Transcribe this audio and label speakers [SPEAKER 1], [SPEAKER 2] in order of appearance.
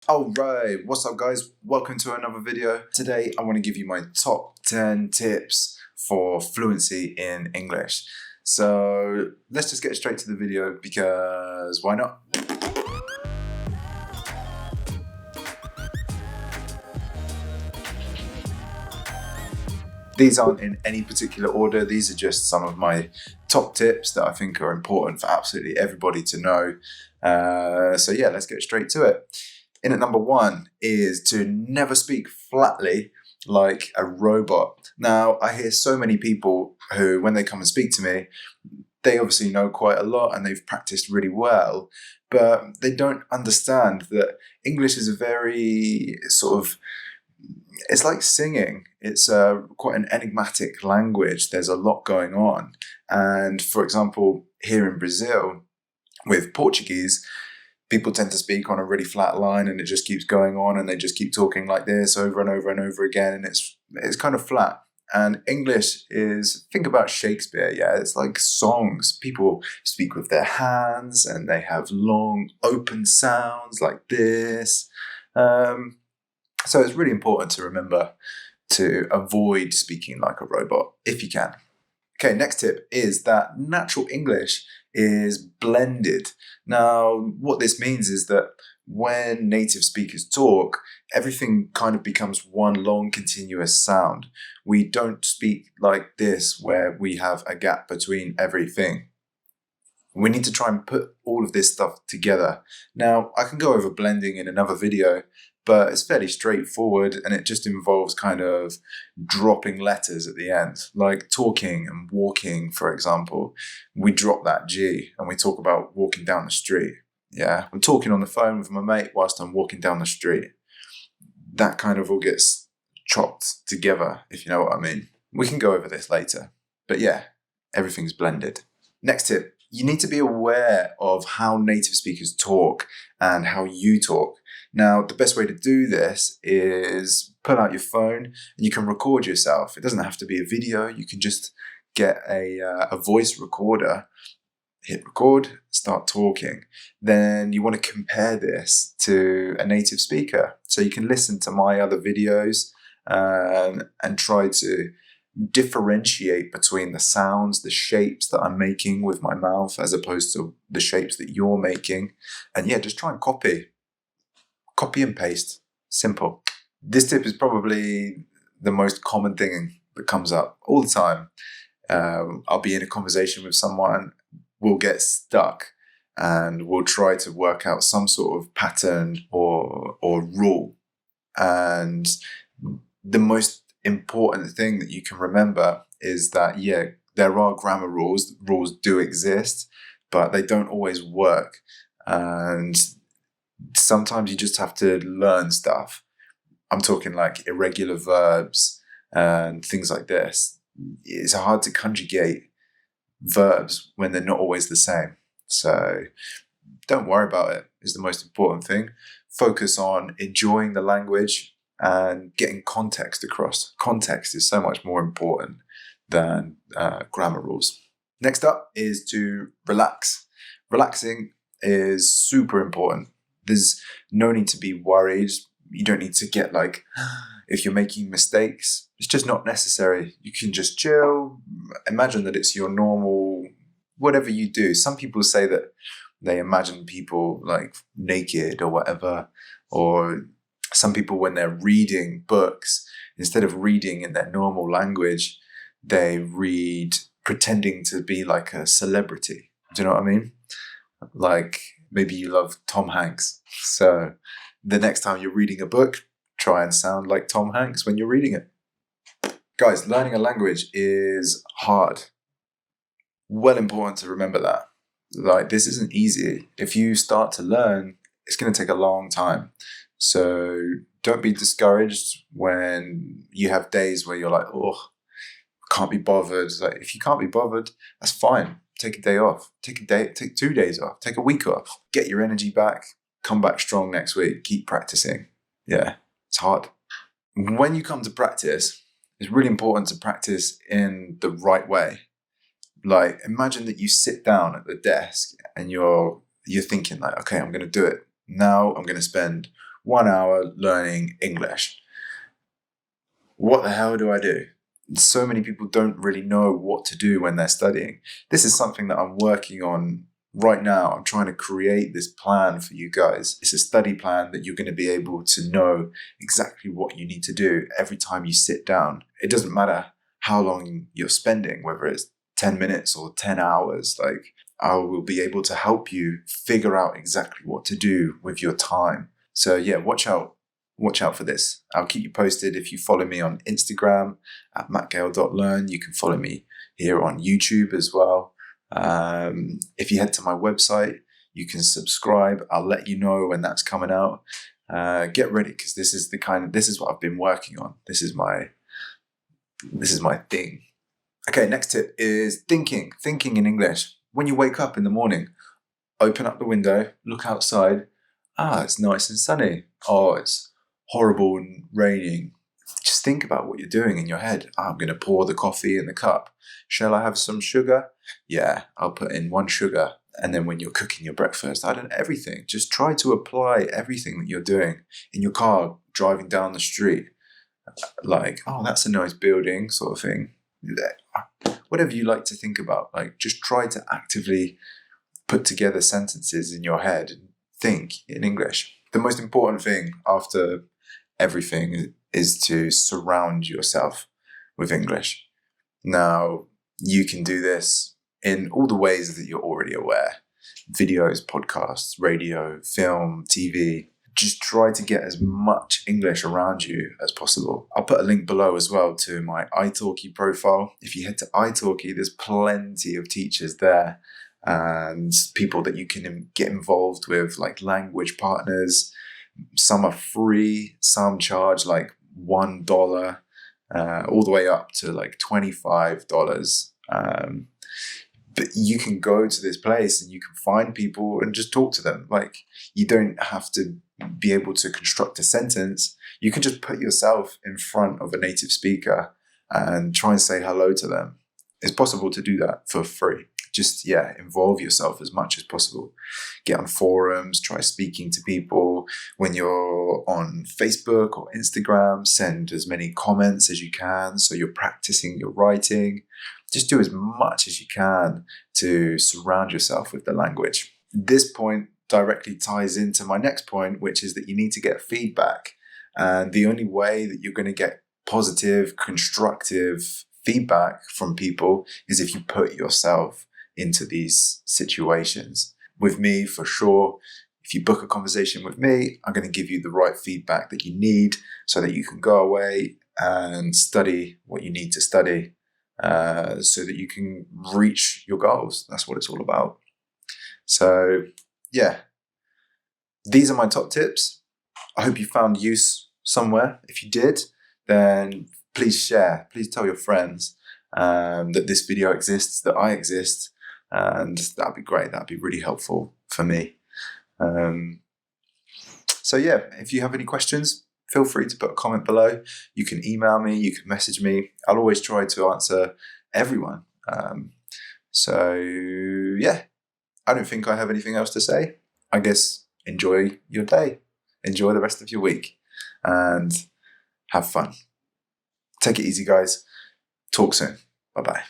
[SPEAKER 1] Alright, what's up guys? Welcome to another video. Today I want to give you my top 10 tips for fluency in English. So let's just get straight to the video because why not? These aren't in any particular order. These are just some of my top tips that I think are important for absolutely everybody to know. So yeah, let's get straight to it. In at number one is to never speak flatly like a robot. Now, I hear so many people who, when they come and speak to me, they obviously know quite a lot and they've practiced really well, but they don't understand that English is a very it's like singing. It's quite an enigmatic language. There's a lot going on. And for example, here in Brazil, with Portuguese, people tend to speak on a really flat line and it just keeps going on and they just keep talking like this over and over and over again, and it's kind of flat. And English is, think about Shakespeare, yeah, it's like songs. People speak with their hands and they have long open sounds like this. So it's really important to remember to avoid speaking like a robot if you can. Okay, next tip is that natural English is blended. Now, what this means is that when native speakers talk, everything kind of becomes one long continuous sound. We don't speak like this where we have a gap between everything. We need to try and put all of this stuff together. Now, I can go over blending in another video, but it's fairly straightforward and it just involves kind of dropping letters at the end, like talking and walking, for example. We drop that G and we talk about walking down the street. Yeah, I'm talking on the phone with my mate whilst I'm walking down the street. That kind of all gets chopped together, if you know what I mean. We can go over this later, but yeah, everything's blended. Next tip, you need to be aware of how native speakers talk and how you talk. Now, the best way to do this is pull out your phone and you can record yourself. It doesn't have to be a video. You can just get a voice recorder, hit record, start talking. Then you want to compare this to a native speaker. So you can listen to my other videos and try to differentiate between the sounds, the shapes that I'm making with my mouth as opposed to the shapes that you're making. And yeah, just try and copy and paste. Simple. This tip is probably the most common thing that comes up all the time. I'll be in a conversation with someone, we'll get stuck and we'll try to work out some sort of pattern or rule. And the most important thing that you can remember is that, yeah, there are grammar rules. Rules do exist, but they don't always work. And sometimes you just have to learn stuff. I'm talking like irregular verbs and things like this. It's hard to conjugate verbs when they're not always the same. So don't worry about it, is the most important thing. Focus on enjoying the language and getting context across. Context is so much more important than grammar rules. Next up is to relax. Relaxing is super important. There's no need to be worried. You don't need to get like, if you're making mistakes, it's just not necessary. You can just chill. Imagine that it's your normal, whatever you do. Some people say that they imagine people like naked or whatever, or some people when they're reading books, instead of reading in their normal language, they read pretending to be like a celebrity. Do you know what I mean? Like maybe you love Tom Hanks. So the next time you're reading a book, try and sound like Tom Hanks when you're reading it. Guys, learning a language is hard. Well important to remember that. Like, this isn't easy. If you start to learn, it's going to take a long time. So don't be discouraged when you have days where you're like, oh, can't be bothered. Like, if you can't be bothered, that's fine. Take a day off. Take 2 days off. Take a week off. Get your energy back. Come back strong next week. Keep practicing. Yeah, it's hard. When you come to practice, it's really important to practice in the right way. Like, imagine that you sit down at the desk and you're thinking like, okay, I'm going to do it. Now I'm going to spend 1 hour learning English. What the hell do I do? So many people don't really know what to do when they're studying. This is something that I'm working on right now. I'm trying to create this plan for you guys. It's a study plan that you're going to be able to know exactly what you need to do every time you sit down. It doesn't matter how long you're spending, whether it's 10 minutes or 10 hours. Like, I will be able to help you figure out exactly what to do with your time. So yeah, watch out for this. I'll keep you posted. If you follow me on Instagram at mattgale.learn, you can follow me here on YouTube as well. If you head to my website, you can subscribe. I'll let you know when that's coming out. Get ready, because this is what I've been working on. This is my thing. Okay, next tip is thinking in English. When you wake up in the morning, open up the window, look outside. It's nice and sunny. Oh, it's horrible and raining. Just think about what you're doing in your head. I'm going to pour the coffee in the cup. Shall I have some sugar? Yeah, I'll put in 1 sugar. And then when you're cooking your breakfast, I don't know, everything. Just try to apply everything that you're doing in your car, driving down the street. Like, oh, that's a nice building, sort of thing. Whatever you like to think about, like, just try to actively put together sentences in your head and think in English. The most important thing after everything is to surround yourself with English. Now, you can do this in all the ways that you're already aware. Videos, podcasts, radio, film, TV. Just try to get as much English around you as possible. I'll put a link below as well to my italki profile. If you head to italki, there's plenty of teachers there and people that you can get involved with, like language partners. Some are free, some charge like $1, all the way up to like $25. But you can go to this place and you can find people and just talk to them. Like, you don't have to be able to construct a sentence. You can just put yourself in front of a native speaker and try and say hello to them. It's possible to do that for free. Just, involve yourself as much as possible. Get on forums, try speaking to people. When you're on Facebook or Instagram, send as many comments as you can so you're practicing your writing. Just do as much as you can to surround yourself with the language. This point directly ties into my next point, which is that you need to get feedback. And the only way that you're going to get positive, constructive feedback from people is if you put yourself into these situations. With me, for sure, if you book a conversation with me, I'm going to give you the right feedback that you need so that you can go away and study what you need to study, so that you can reach your goals. That's what it's all about. So, these are my top tips. I hope you found use somewhere. If you did, then please share. Please tell your friends that this video exists, that I exist, and that'd be great. That'd be really helpful for me. If you have any questions, feel free to put a comment below. You can email me, you can message me. I'll always try to answer everyone. I don't think I have anything else to say. I guess enjoy your day. Enjoy the rest of your week and have fun. Take it easy, guys. Talk soon. Bye-bye.